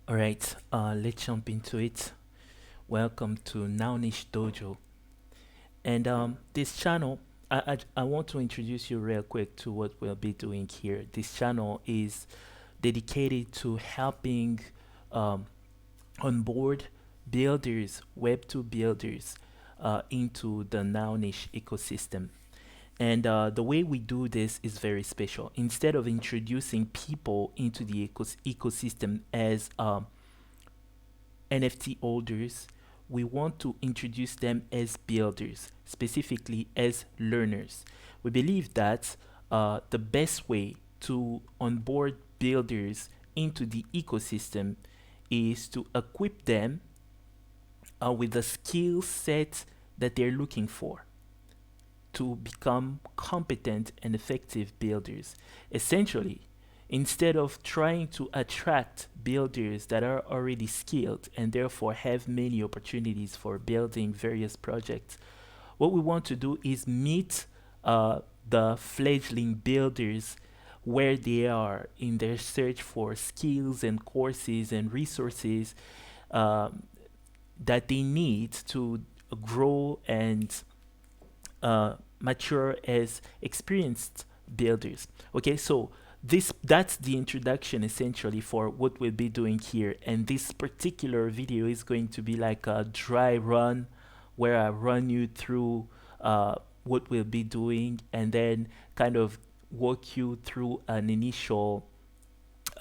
All right, let's jump into it. Welcome to Nounish Dojo. And this channel, I want to introduce you real quick to what we'll be doing here. This channel is dedicated to helping um, onboard builders, Web2 builders, into the Nounish ecosystem. And the way we do this is very special. Instead of introducing people into the ecosystem as NFT holders, we want to introduce them as builders, specifically as learners. We believe that the best way to onboard builders into the ecosystem is to equip them with the skill set that they're looking for to become competent and effective builders. Essentially, instead of trying to attract builders that are already skilled and therefore have many opportunities for building various projects, what we want to do is meet the fledgling builders where they are in their search for skills and courses and resources um, that they need to grow and mature as experienced builders. Okay, so that's the introduction essentially for what we'll be doing here. And this particular video is going to be like a dry run where I run you through what we'll be doing and then kind of walk you through an initial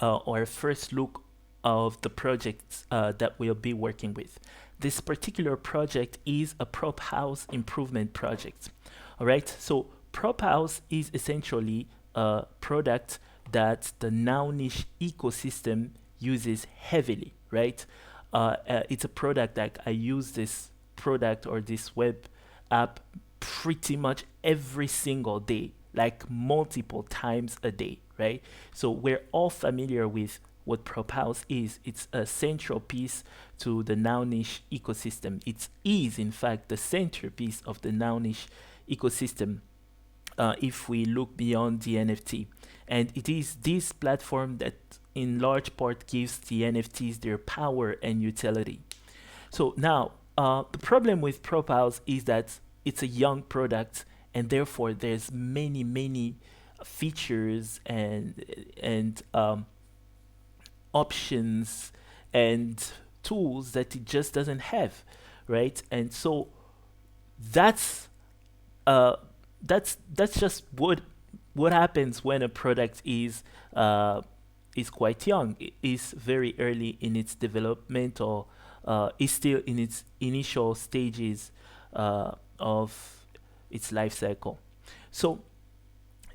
or first look of the projects that we'll be working with. This particular project is a prop house improvement project. All right, so prop house is essentially a product that the Nounish ecosystem uses heavily, right? It's a product that I use this product or this web app pretty much every single day, like multiple times a day, right? So we're all familiar with what Propulse is. It's a central piece to the Nounish ecosystem. It is, in fact, the centerpiece of the Nounish ecosystem if we look beyond the NFT. And it is this platform that, in large part, gives the NFTs their power and utility. So now, the problem with Propulse is that it's a young product, and therefore there's many features and options and tools that it just doesn't have, right? And so that's uh, that's just what happens when a product is quite young, is very early in its development, or is still in its initial stages of its life cycle. So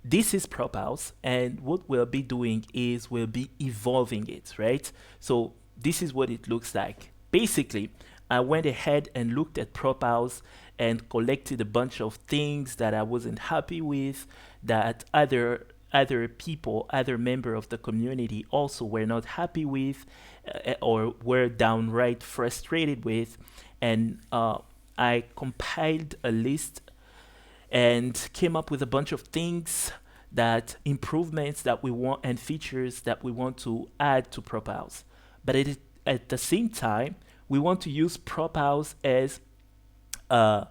this is prop house, and what we'll be doing is we'll be evolving it, right? So this is what it looks like. Basically, I went ahead and looked at prop house and collected a bunch of things that I wasn't happy with, that other people, other member of the community also were not happy with, or were downright frustrated with, and I compiled a list and came up with a bunch of things, that improvements that we want and features that we want to add to Prophouse. But at the same time, we want to use Prophouse as a,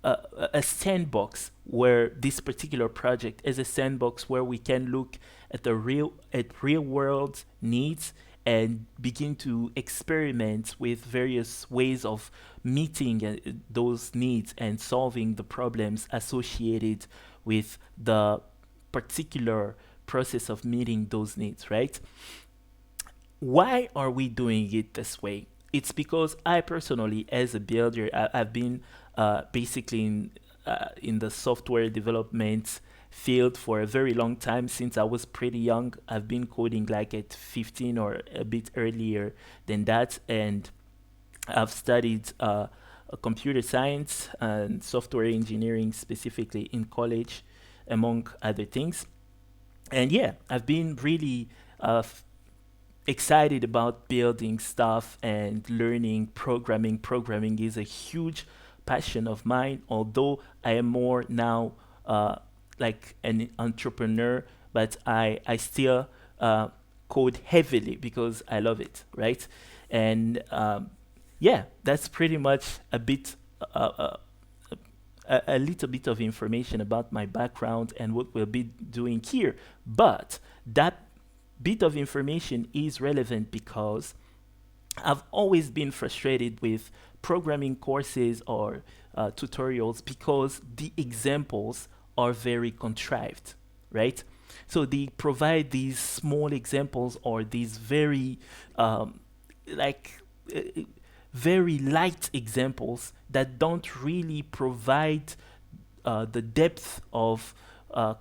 a sandbox, where this particular project is a sandbox where we can look at the real world needs and begin to experiment with various ways of meeting those needs and solving the problems associated with the particular process of meeting those needs, right? Why are we doing it this way? It's because I personally, as a builder, I've been basically in the software development field for a very long time. Since I was pretty young, I've been coding like at 15 or a bit earlier than that, and I've studied computer science and software engineering specifically in college, among other things. And yeah, I've been really excited about building stuff and learning programming. Programming is a huge passion of mine, although I am more now like an entrepreneur, but I still code heavily because I love it, right? And yeah, that's pretty much a little bit of information about my background and what we'll be doing here. But that bit of information is relevant because I've always been frustrated with programming courses or tutorials because the examples are very contrived, right? So they provide these small examples or these very like uh, very light examples that don't really provide the depth of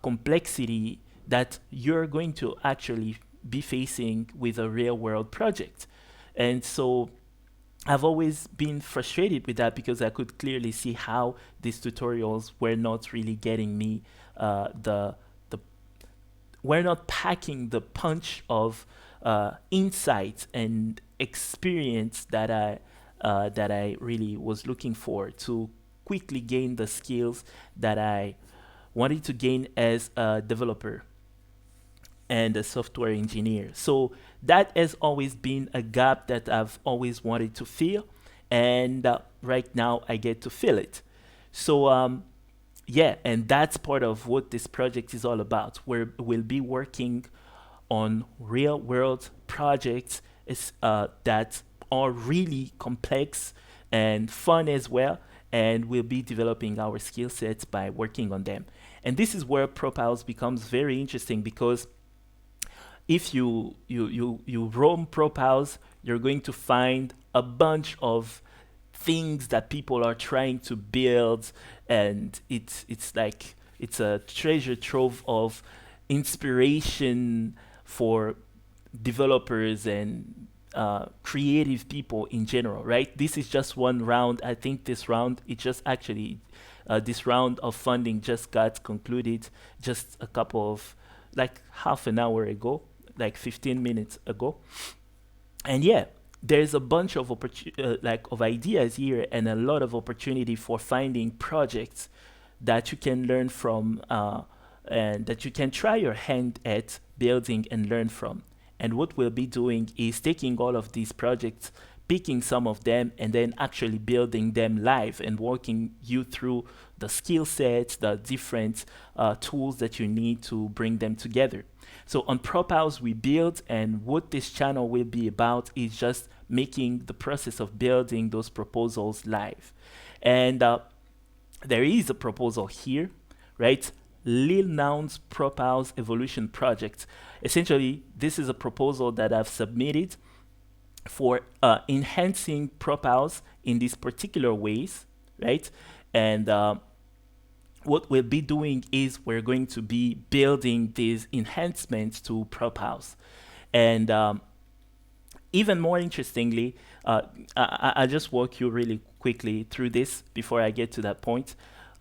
complexity that you're going to actually be facing with a real world project. And so I've always been frustrated with that because I could clearly see how these tutorials were not really getting me the we're not packing the punch of insight and experience that I really was looking for to quickly gain the skills that I wanted to gain as a developer and a software engineer. So that has always been a gap that I've always wanted to fill, and right now I get to fill it. So yeah, and that's part of what this project is all about. Where we'll be working on real world projects that are really complex and fun as well. And we'll be developing our skill sets by working on them. And this is where Propiles becomes very interesting because if you roam Propiles, you're going to find a bunch of things that people are trying to build, and it's like it's a treasure trove of inspiration for developers and creative people in general, right? This is just one round. I think this round, it just actually, this round of funding just got concluded just a couple of, like half an hour ago, like 15 minutes ago. And yeah, there's a bunch of like of ideas here and a lot of opportunity for finding projects that you can learn from and that you can try your hand at building and learn from. And what we'll be doing is taking all of these projects, picking some of them, and then actually building them live and walking you through the skill sets, the different tools that you need to bring them together. So on Propiles, we build, and what this channel will be about is just making the process of building those proposals live. And there is a proposal here, right? Lil Noun's Propiles Evolution Project. Essentially, this is a proposal that I've submitted for enhancing Propiles in these particular ways, right? And what we'll be doing is we're going to be building these enhancements to Propiles. And even more interestingly, I'll just walk you really quickly through this before I get to that point.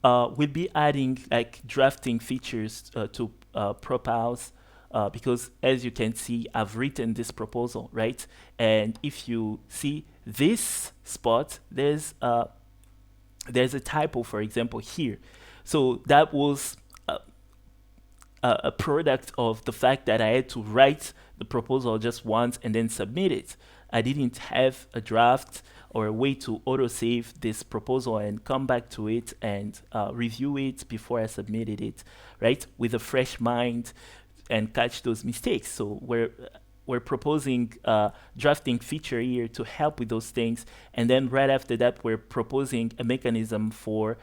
We'll be adding like drafting features to Propiles because as you can see, I've written this proposal, right? And if you see this spot, there's a typo, for example, here. So that was a product of the fact that I had to write the proposal just once and then submit it. I didn't have a draft or a way to autosave this proposal and come back to it and review it before I submitted it, right? With a fresh mind and catch those mistakes. So we're proposing drafting feature here to help with those things, and then right after that, we're proposing a mechanism for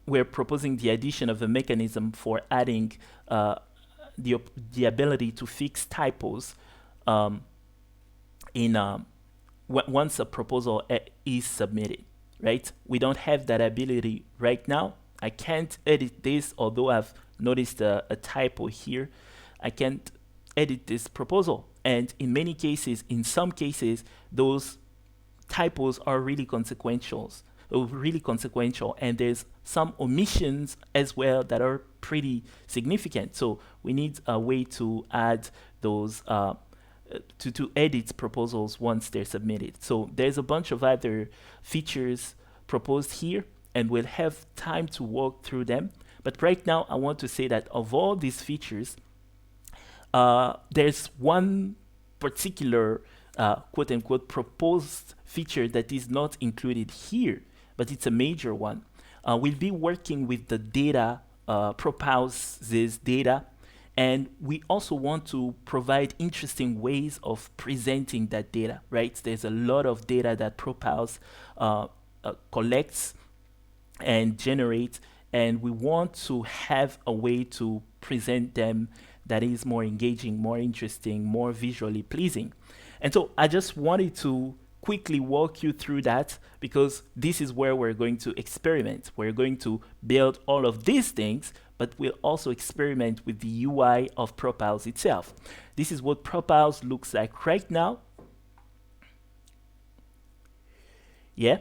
we're proposing the addition of a mechanism for adding the ability to fix typos um, in once a proposal is submitted, right? We don't have that ability right now. I can't edit this, although I've noticed a typo here. I can't edit this proposal. And in many cases, in some cases, those typos are really consequential, and there's some omissions as well that are pretty significant. So we need a way to add those to edit proposals once they're submitted. So there's a bunch of other features proposed here, and we'll have time to walk through them. But right now, I want to say that of all these features, there's one particular quote unquote proposed feature that is not included here, but it's a major one. We'll be working with the data, proposes data, and we also want to provide interesting ways of presenting that data, right? There's a lot of data that Propals collects and generates, and we want to have a way to present them that is more engaging, more interesting, more visually pleasing. And so I just wanted to quickly walk you through that, because this is where we're going to experiment. We're going to build all of these things, but we'll also experiment with the UI of Propals itself. This is what Propals looks like right now. Yeah.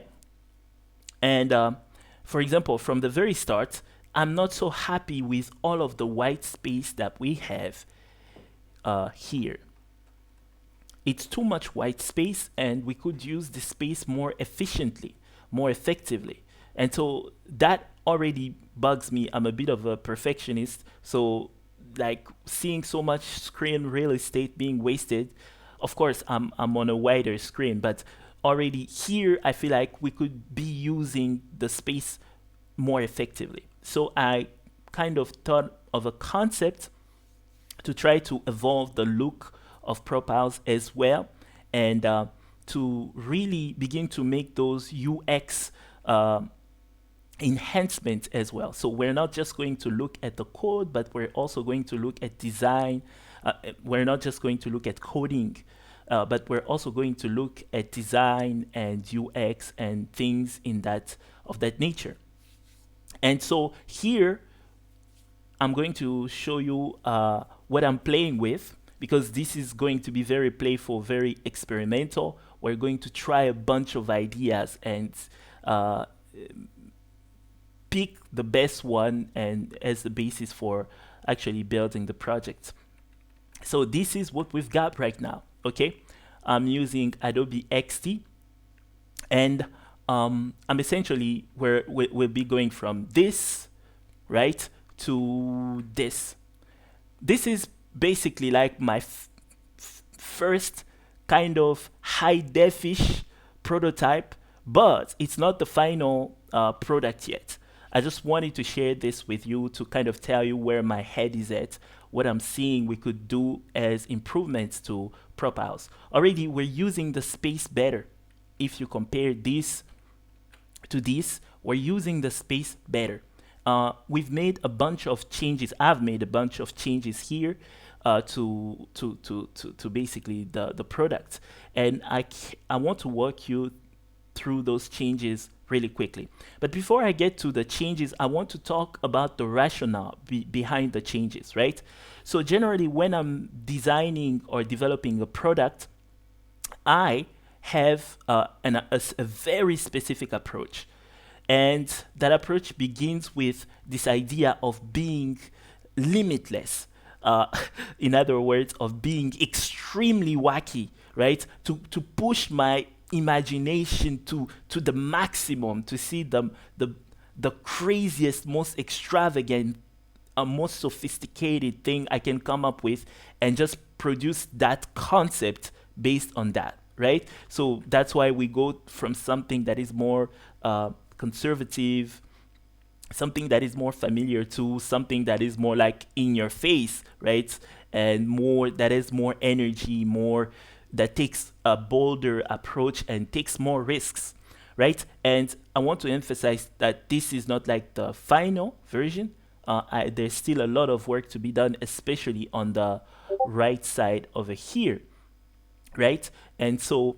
And for example, from the very start, I'm not so happy with all of the white space that we have here. It's too much white space, and we could use the space more efficiently, more effectively. And so that already bugs me. I'm a bit of a perfectionist, so like seeing so much screen real estate being wasted. Of course, I'm on a wider screen, but already here I feel like we could be using the space more effectively. So I kind of thought of a concept to try to evolve the look of Propals as well, and to really begin to make those UX enhancements as well. So we're not just going to look at the code, but we're also going to look at design. We're not just going to look at coding, but we're also going to look at design and UX and things in that of that nature. And so here I'm going to show you what I'm playing with, because this is going to be very playful, very experimental. We're going to try a bunch of ideas and pick the best one and as the basis for actually building the project. So this is what we've got right now. Okay, I'm using Adobe XD, and I'm essentially we'll be going from this, right, to this. This is basically like my first kind of high defish prototype, but it's not the final product yet. I just wanted to share this with you to kind of tell you where my head is at, what I'm seeing we could do as improvements to Propals. Already we're using the space better. If you compare this to this, we're using the space better. We've made a bunch of changes. I've made a bunch of changes here to basically the product, and I want to walk you through those changes really quickly. But before I get to the changes, I want to talk about the rationale behind the changes, right? So generally, when I'm designing or developing a product, I have a very specific approach. And that approach begins with this idea of being limitless. In other words, of being extremely wacky, right? To push my imagination to the maximum, to see the craziest, most extravagant, most sophisticated thing I can come up with, and just produce that concept based on that, right? So that's why we go from something that is more conservative, something that is more familiar, to something that is more like in your face, right? And more that is more energy, more that takes a bolder approach and takes more risks, right? And I want to emphasize that this is not like the final version. There's still a lot of work to be done, especially on the right side over here, right? And so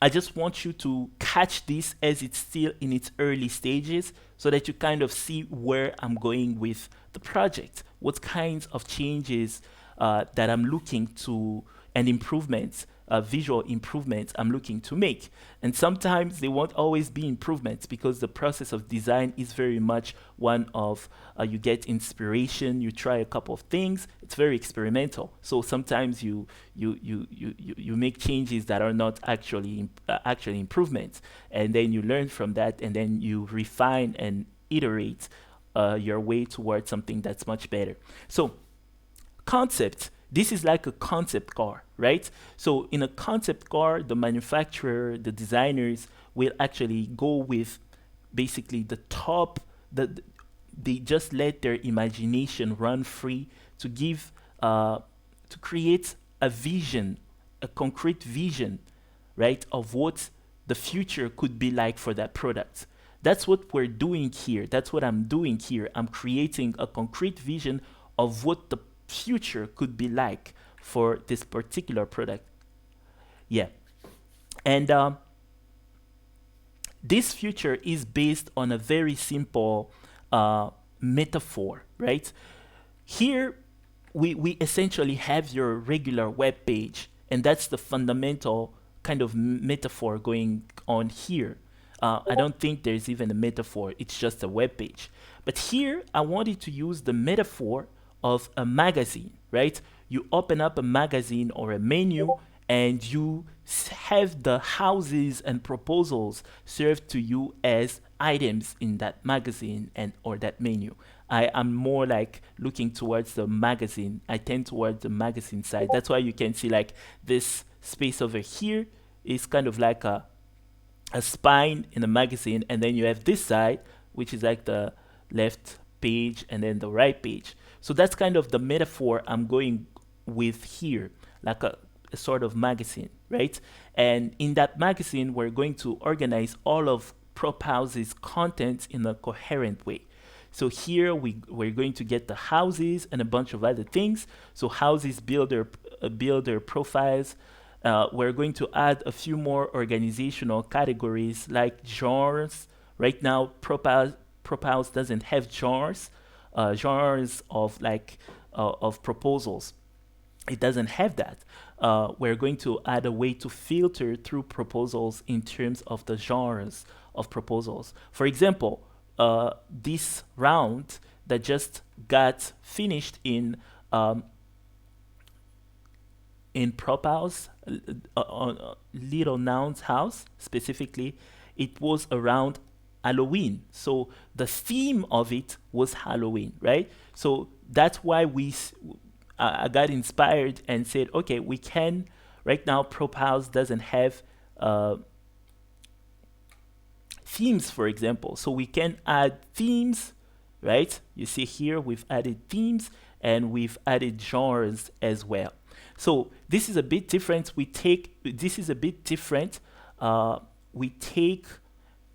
I just want you to catch this as it's still in its early stages, so that you kind of see where I'm going with the project, what kinds of changes that I'm looking to, and improvements, visual improvements I'm looking to make. And sometimes they won't always be improvements, because the process of design is very much one of you get inspiration, you try a couple of things, it's very experimental. So sometimes you make changes that are not actually actually improvements, and then you learn from that, and then you refine and iterate your way towards something that's much better. So concept. This is like a concept car, right? So in a concept car, the manufacturer, the designers will actually go with basically the top. They just let their imagination run free to give to create a vision, a concrete vision, right, of what the future could be like for that product. That's what we're doing here. That's what I'm doing here. I'm creating a concrete vision of what the future could be like for this particular product. Yeah. And this future is based on a very simple metaphor, right? Here, we essentially have your regular web page, and that's the fundamental kind of metaphor going on here. I don't think there's even a metaphor, it's just a web page. But here, I wanted to use the metaphor of a magazine, right? You open up a magazine or a menu, and you have the houses and proposals served to you as items in that magazine and or that menu. I am more like looking towards the magazine. I tend towards the magazine side. That's why you can see like this space over here is kind of like a spine in a magazine, and then you have this side, which is like the left page and then the right page. So that's kind of the metaphor I'm going with here, like a sort of magazine, right? And in that magazine, we're going to organize all of Prop House's content in a coherent way. So here we're going to get the houses and a bunch of other things. So houses build their profiles. We're going to add a few more organizational categories like genres. Right now, Prop House doesn't have genres of like of proposals. It doesn't have that. We're going to add a way to filter through proposals in terms of the genres of proposals. For example, this round that just got finished in Prop House, on Little Noun's house specifically, it was around Halloween. So the theme of it was Halloween, right? So that's why I got inspired and said, okay, we can. Right now, Prop House doesn't have themes, for example. So we can add themes, right? You see here, we've added themes and we've added genres as well. So this is a bit different. This is a bit different. We take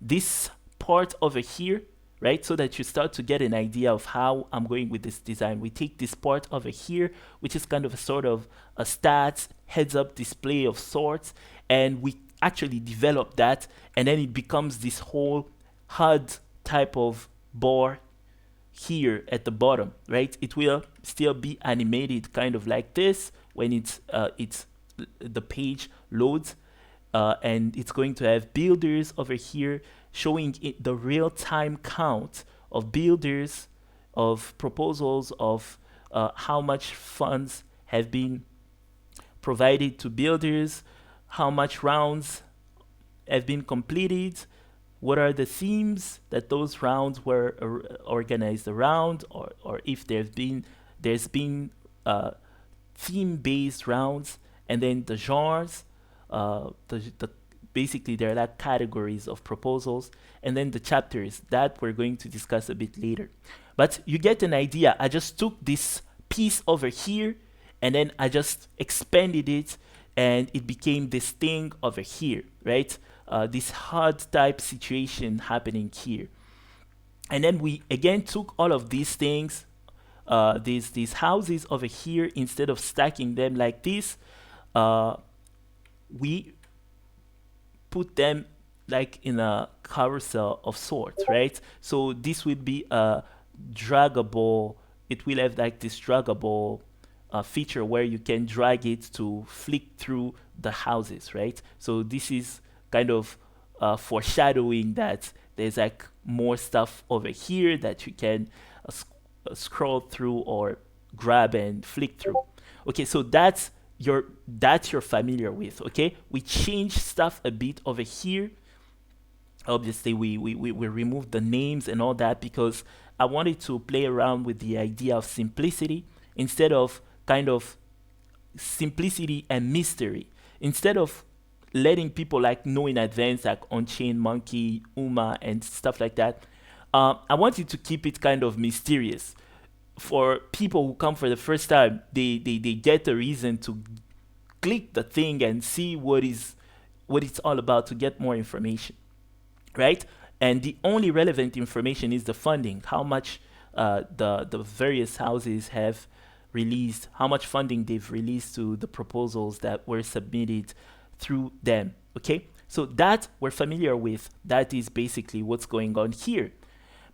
this part over here, right? So that you start to get an idea of how I'm going with this design. We take this part over here, which is kind of a sort of a stats, heads up display of sorts, and we actually develop that, and then it becomes this whole HUD type of bar here at the bottom, right? It will still be animated kind of like this when it's the page loads, and it's going to have builders over here showing it the real-time count of builders, of proposals, of how much funds have been provided to builders, how much rounds have been completed, what are the themes that those rounds were organized around, or if there's been theme-based rounds, and then the genres, the basically there are like categories of proposals, and then the chapters that we're going to discuss a bit later. But you get an idea. I just took this piece over here and then I just expanded it, and it became this thing over here, right? This hard type situation happening here. And then we again took all of these things, these houses over here, instead of stacking them like this, we put them like in a carousel of sorts, right? So this would be a draggable, it will have like this draggable feature where you can drag it to flick through the houses, right? So this is kind of foreshadowing that there's like more stuff over here that you can scroll through or grab and flick through. Okay, so that's you're familiar with. Okay, we changed stuff a bit over here. Obviously we removed the names and all that because I wanted to play around with the idea of simplicity instead of kind of simplicity and mystery. Instead of letting people like know in advance, like on-chain monkey, uma, and stuff like that, I want you to keep it kind of mysterious. For people who come for the first time, they get a reason to click the thing and see what it's all about to get more information, right? And the only relevant information is the funding, how much the various houses have released, how much funding they've released to the proposals that were submitted through them. Okay, so that we're familiar with. That is basically what's going on here.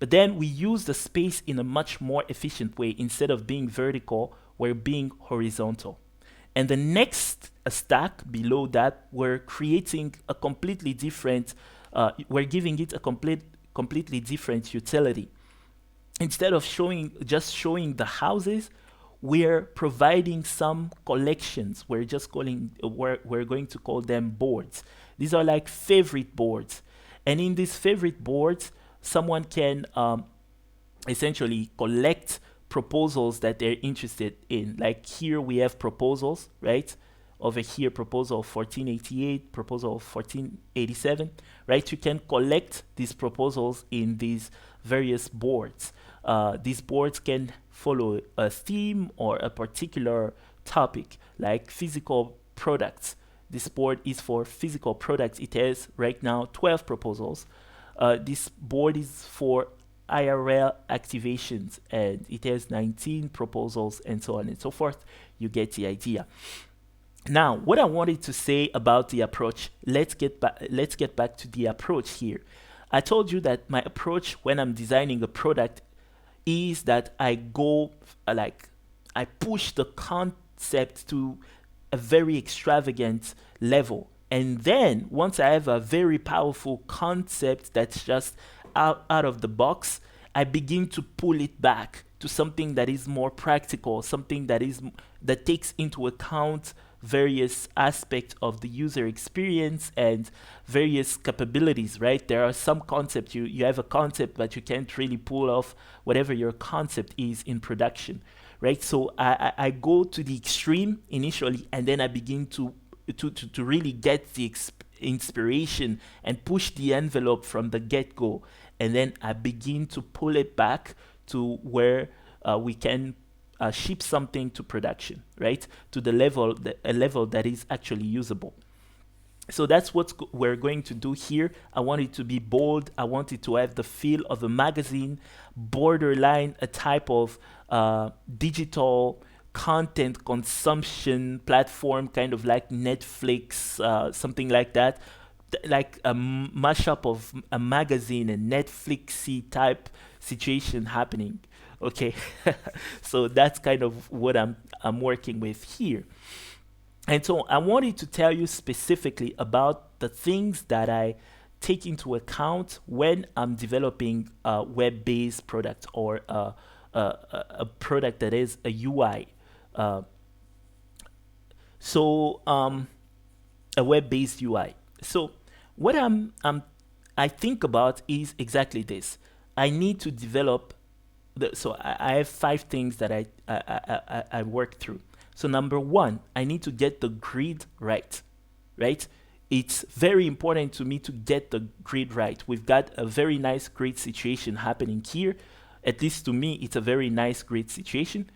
But then we use the space in a much more efficient way. Instead of being vertical, we're being horizontal. And the next stack below that, we're creating a completely different, we're giving it a completely different utility. Instead of showing the houses, we're providing some collections. We're going to call them boards. These are like favorite boards. And in these favorite boards, someone can essentially collect proposals that they're interested in. Like here we have proposals, right? Over here, proposal 1488, proposal 1487, right? You can collect these proposals in these various boards. These boards can follow a theme or a particular topic, like physical products. This board is for physical products. It has right now 12 proposals. This board is for IRL activations, and it has 19 proposals, and so on and so forth. You get the idea. Now, what I wanted to say about the approach, let's get back to the approach here. I told you that my approach when I'm designing a product is that I go I push the concept to a very extravagant level. And then once I have a very powerful concept that's just out of the box, I begin to pull it back to something that is more practical, something that takes into account various aspects of the user experience and various capabilities, right? There are some concepts, you have a concept, but you can't really pull off whatever your concept is in production, right? So I go to the extreme initially, and then I begin to really get the inspiration and push the envelope from the get-go, and then I begin to pull it back to where we can ship something to production, right? To the level, a level that is actually usable. So that's what we're going to do here. I want it to be bold. I want it to have the feel of a magazine, borderline a type of digital content consumption platform, kind of like Netflix, something like that. Like a mashup of a magazine and Netflixy type situation happening. Okay, so that's kind of what I'm working with here. And so I wanted to tell you specifically about the things that I take into account when I'm developing a web-based product, or a product that is a UI. A web-based UI. So what I think about is exactly this. I need to develop. So I have 5 things that I work through. So number 1, I need to get the grid right, right? It's very important to me to get the grid right. We've got a very nice grid situation happening here. At least to me, it's a very nice grid situation.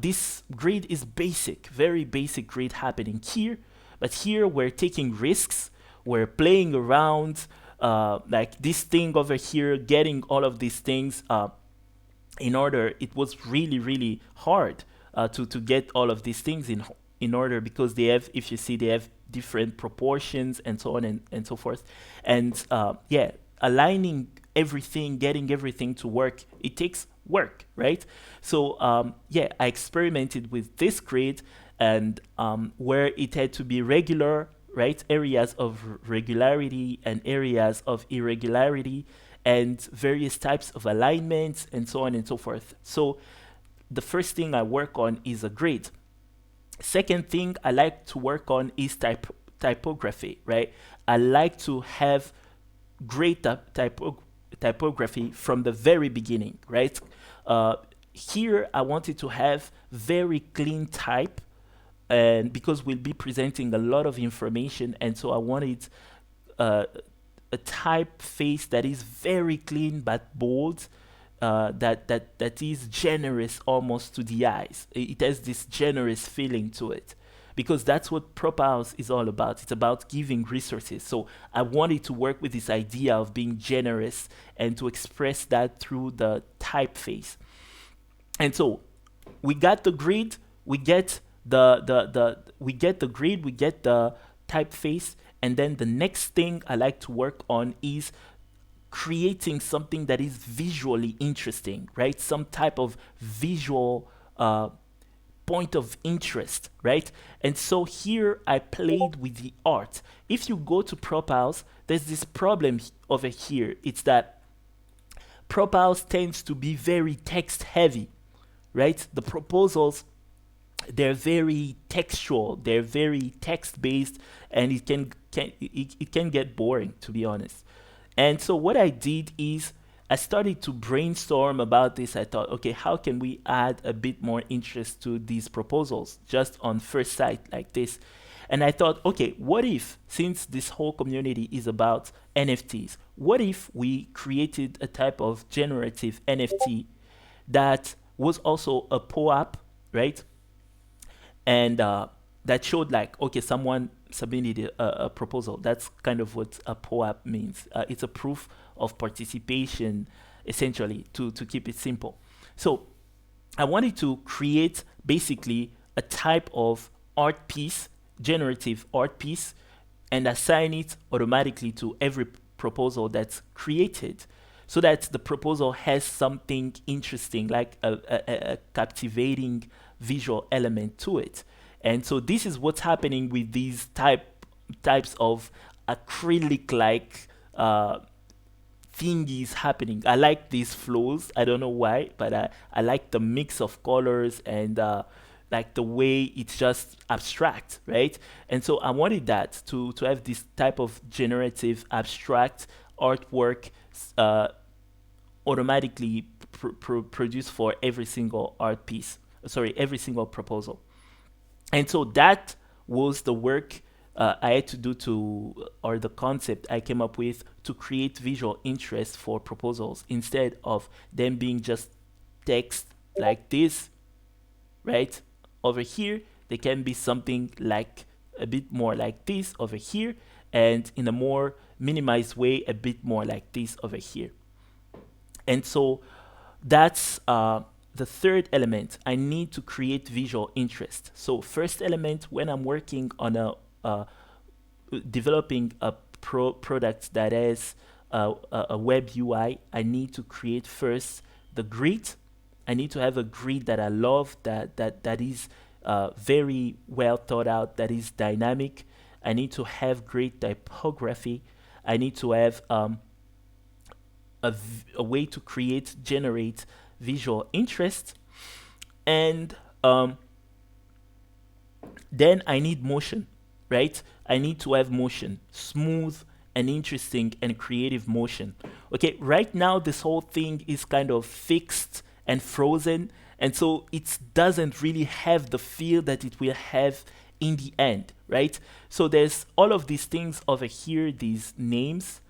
This grid is basic, very basic grid happening here. But here we're taking risks. We're playing around, like this thing over here, getting all of these things in order. It was really, really hard to get all of these things in order, because they have, if you see, they have different proportions and so on and so forth. And yeah, aligning everything, getting everything to work, it takes work, right? So yeah, I experimented with this grid, and where it had to be regular, right? Areas of regularity and areas of irregularity, and various types of alignments, and so on and so forth. So the first thing I work on is a grid. Second thing I like to work on is typography, right? I like to have great typography from the very beginning, right? here I wanted to have very clean type, and because we'll be presenting a lot of information, and so I wanted uh, a typeface that is very clean but bold, that is generous almost to the eyes. It has this generous feeling to it, because that's what Prophouse is all about. It's about giving resources. So I wanted to work with this idea of being generous and to express that through the typeface. And so we got the grid, we get the grid, we get the typeface, and then the next thing I like to work on is creating something that is visually interesting, right? Some type of visual point of interest, right? And so here I played with the art. If you go to Prophouse, there's this problem over here. It's that Prophouse tends to be very text heavy, right? The proposals, they're very textual, they're very text based, and it can get boring, to be honest. And so what I did is I started to brainstorm about this. I thought, okay, how can we add a bit more interest to these proposals just on first sight like this? And I thought, okay, what if, since this whole community is about NFTs, what if we created a type of generative NFT that was also a POAP, right? And that showed like, okay, someone submitted a proposal. That's kind of what a POAP means. It's a proof of participation, essentially, to keep it simple. So I wanted to create basically a type of art piece, generative art piece, and assign it automatically to every proposal that's created, so that the proposal has something interesting, like a captivating visual element to it. And so this is what's happening with these types of acrylic like thingies happening. I like these flows. I don't know why, but I like the mix of colors and like the way it's just abstract, right? And so I wanted that to have this type of generative abstract artwork uh, automatically produced for every single art piece. Sorry, every single proposal. And so that was the work I had to do to, or the concept I came up with to create visual interest for proposals instead of them being just text like this, right? Over here, they can be something like a bit more like this over here, and in a more minimized way, a bit more like this over here. And so that's the third element. I need to create visual interest. So first element, when I'm working on uh, developing a product that has a web UI, I need to create first the grid. I need to have a grid that I love, that is very well thought out, that is dynamic. I need to have great typography. I need to have a way to generate visual interest, and then I need motion, right? I need to have motion, smooth and interesting and creative motion. Okay, right now this whole thing is kind of fixed and frozen, and so it doesn't really have the feel that it will have in the end, right? So there's all of these things over here, these names.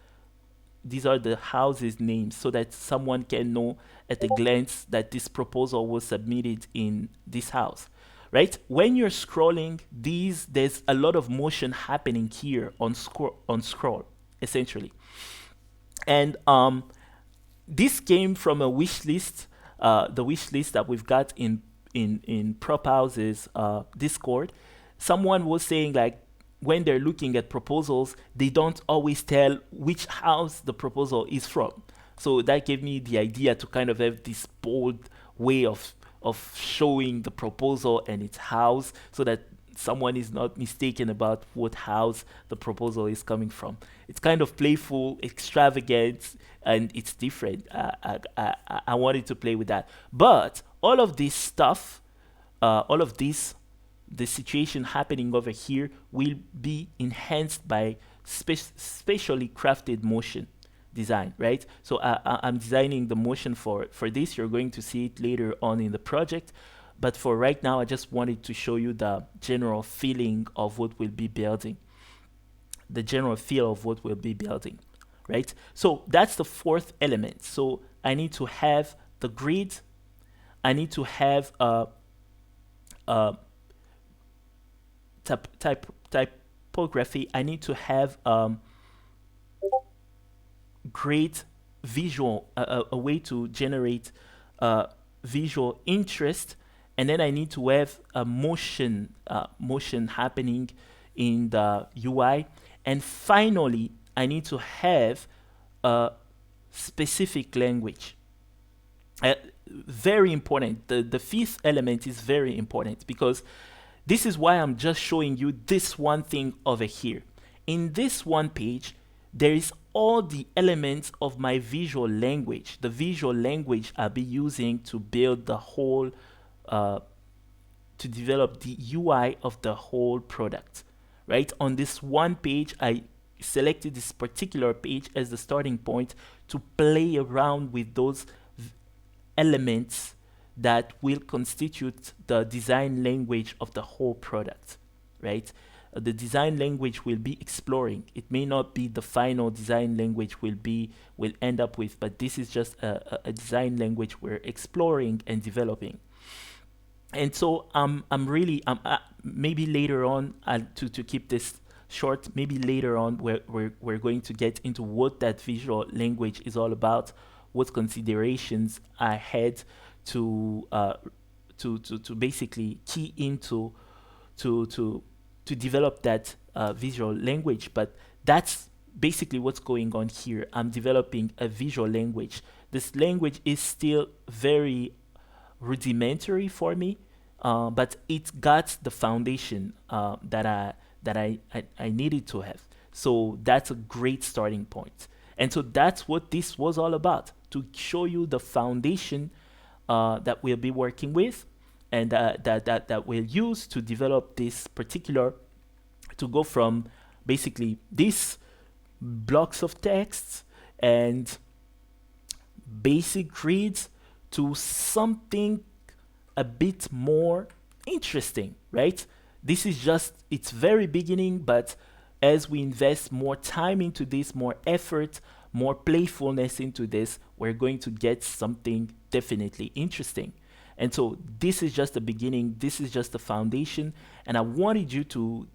These are the houses names, so that someone can know at a glance that this proposal was submitted in this house, right? When you're scrolling these, there's a lot of motion happening here on scroll, essentially. And this came from a wish list, the wish list that we've got in Prophouse's Discord. Someone was saying like, when they're looking at proposals, they don't always tell which house the proposal is from. So that gave me the idea to kind of have this bold way of showing the proposal and its house, so that someone is not mistaken about what house the proposal is coming from. It's kind of playful, extravagant, and it's different. I wanted to play with that. But all of this stuff, all of this, the situation happening over here will be enhanced by specially crafted motion. design, right? So I'm designing the motion for this. You're going to see it later on in the project. But for right now, I just wanted to show you the general feeling of what we'll be building, the general feel of what we'll be building, right? So that's the fourth element. So I need to have the grid. I need to have a typography. I need to have great visual, a way to generate visual interest, and then I need to have a motion happening in the UI, and finally I need to have a specific language. Very important. The fifth element is very important because this is why I'm just showing you this one thing over here. In this one page, there is all the elements of my visual language, the visual language I'll be using to build the whole, to develop the UI of the whole product, right? On this one page, I selected this particular page as the starting point to play around with those elements that will constitute the design language of the whole product, right? The design language will be exploring. It may not be the final design language will end up with, but this is just a design language we're exploring and developing. And so I'm really maybe later on to keep this short. Maybe later on we're going to get into what that visual language is all about, what considerations I had to basically key into to develop that visual language. But that's basically what's going on here. I'm developing a visual language. This language is still very rudimentary for me, but it got the foundation that I needed to have. So that's a great starting point. And so that's what this was all about, to show you the foundation that we'll be working with, and that we'll use to develop this particular, to go from basically these blocks of text and basic grids to something a bit more interesting, right? This is just its very beginning, but as we invest more time into this, more effort, more playfulness into this, we're going to get something definitely interesting. And so this is just the beginning, this is just the foundation, and I wanted you to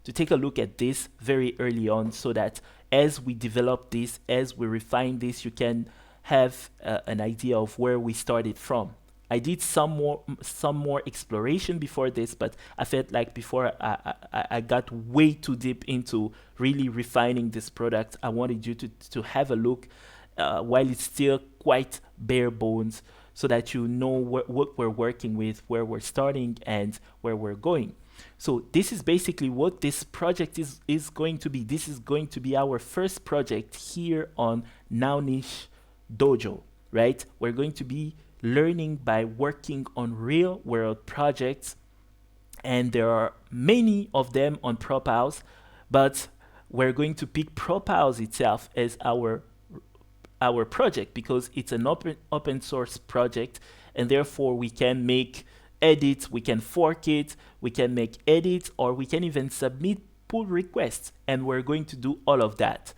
take a look at this very early on, so that as we develop this, as we refine this, you can have an idea of where we started from. I did some more exploration before this, but I felt like before I got way too deep into really refining this product. I wanted you to have a look while it's still quite bare bones, so that you know what we're working with, where we're starting, and where we're going. So this is basically what this project is going to be. This is going to be our first project here on Nounish Dojo, right? We're going to be learning by working on real world projects, and there are many of them on Prophouse, but we're going to pick Prophouse itself as our project because it's an open source project, and therefore we can make edits, we can fork it, we can make edits, or we can even submit pull requests, and we're going to do all of that.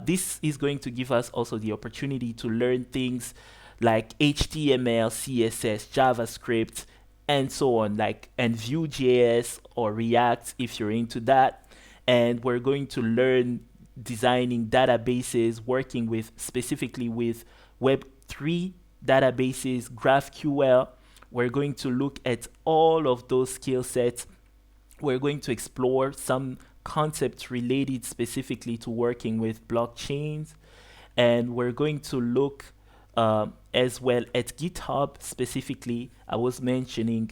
This is going to give us also the opportunity to learn things like HTML, CSS, JavaScript, and so on, and Vue.js or React if you're into that. And we're going to learn designing databases, working specifically with Web3 databases, GraphQL. We're going to look at all of those skill sets. We're going to explore some concepts related specifically to working with blockchains. And we're going to look as well at GitHub specifically. I was mentioning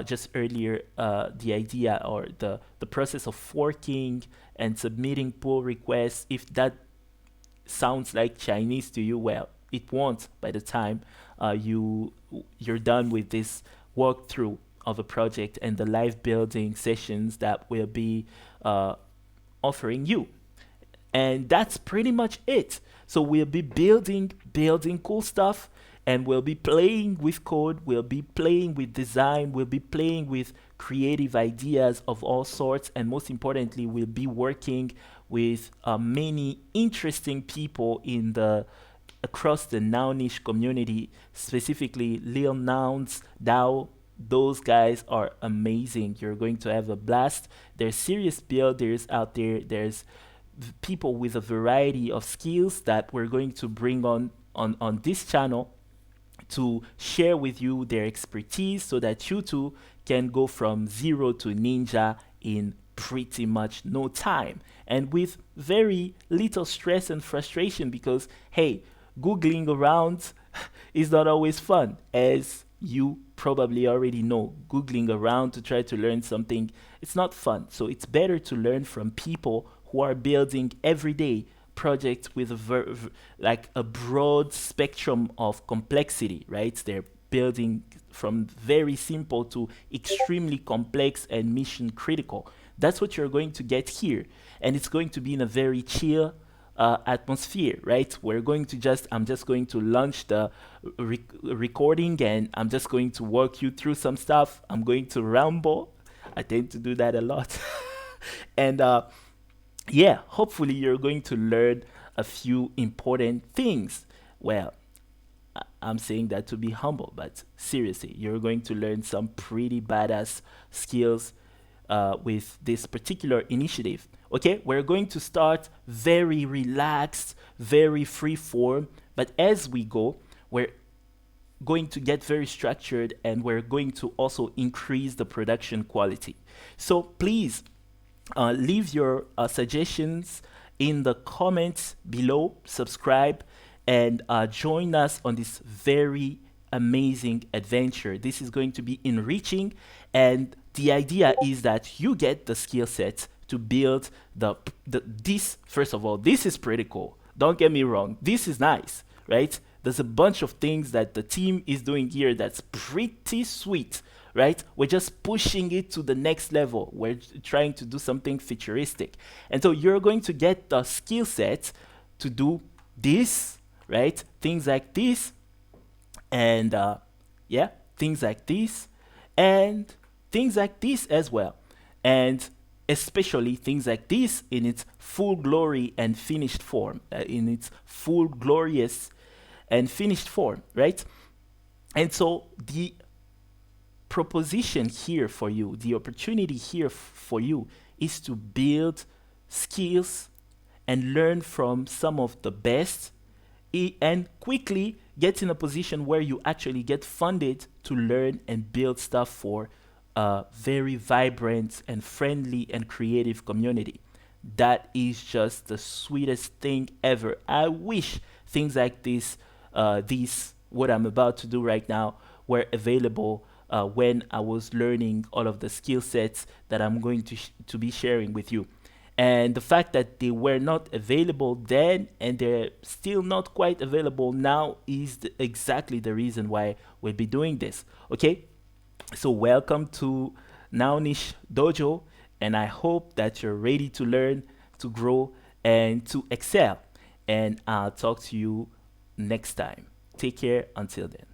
just earlier the idea or the process of forking and submitting pull requests. If that sounds like Chinese to you, well, it won't by the time you're done with this walkthrough of a project and the live building sessions that we'll be offering you. And that's pretty much it. So we'll be building cool stuff, and we'll be playing with code, we'll be playing with design, we'll be playing with creative ideas of all sorts, and most importantly, we'll be working with many interesting people in the across the Nounish community, specifically Lil Nouns, DAO. Those guys are amazing. You're going to have a blast. There's serious builders out there. There's people with a variety of skills that we're going to bring on this channel to share with you their expertise so that you too can go from zero to ninja in pretty much no time and with very little stress and frustration, because hey, googling around is not always fun, as you probably already know. Googling around to try to learn something, it's not fun. So it's better to learn from people who are building everyday projects with like a broad spectrum of complexity, right? They're building from very simple to extremely complex and mission critical. That's what you're going to get here, and it's going to be in a very chill atmosphere, right? I'm just going to launch the recording, and I'm just going to walk you through some stuff. I'm going to ramble. I tend to do that a lot. And yeah, hopefully you're going to learn a few important things. Well, I'm saying that to be humble, but seriously, you're going to learn some pretty badass skills with this particular initiative. Okay, we're going to start very relaxed, very free form, but as we go, we're going to get very structured, and we're going to also increase the production quality. So please leave your suggestions in the comments below, subscribe, and join us on this very amazing adventure. This is going to be enriching, and the idea is that you get the skill sets to build this. First of all, this is pretty cool. Don't get me wrong. This is nice, right? There's a bunch of things that the team is doing here that's pretty sweet, right? We're just pushing it to the next level. We're trying to do something futuristic. And so you're going to get the skill set to do this, right? Things like this, and yeah, things like this, and things like this as well. And especially things like this in its full glory and finished form, in its full glorious and finished form, right? And so the proposition here for you, the opportunity here for you, is to build skills and learn from some of the best, and quickly get in a position where you actually get funded to learn and build stuff for a very vibrant and friendly and creative community. That is just the sweetest thing ever. I wish things like this, what I'm about to do right now, were available when I was learning all of the skill sets that I'm going to be sharing with you. And the fact that they were not available then and they're still not quite available now is exactly the reason why we'll be doing this. Okay, so welcome to Nounish Dojo, and I hope that you're ready to learn, to grow, and to excel. And I'll talk to you next time. Take care until then.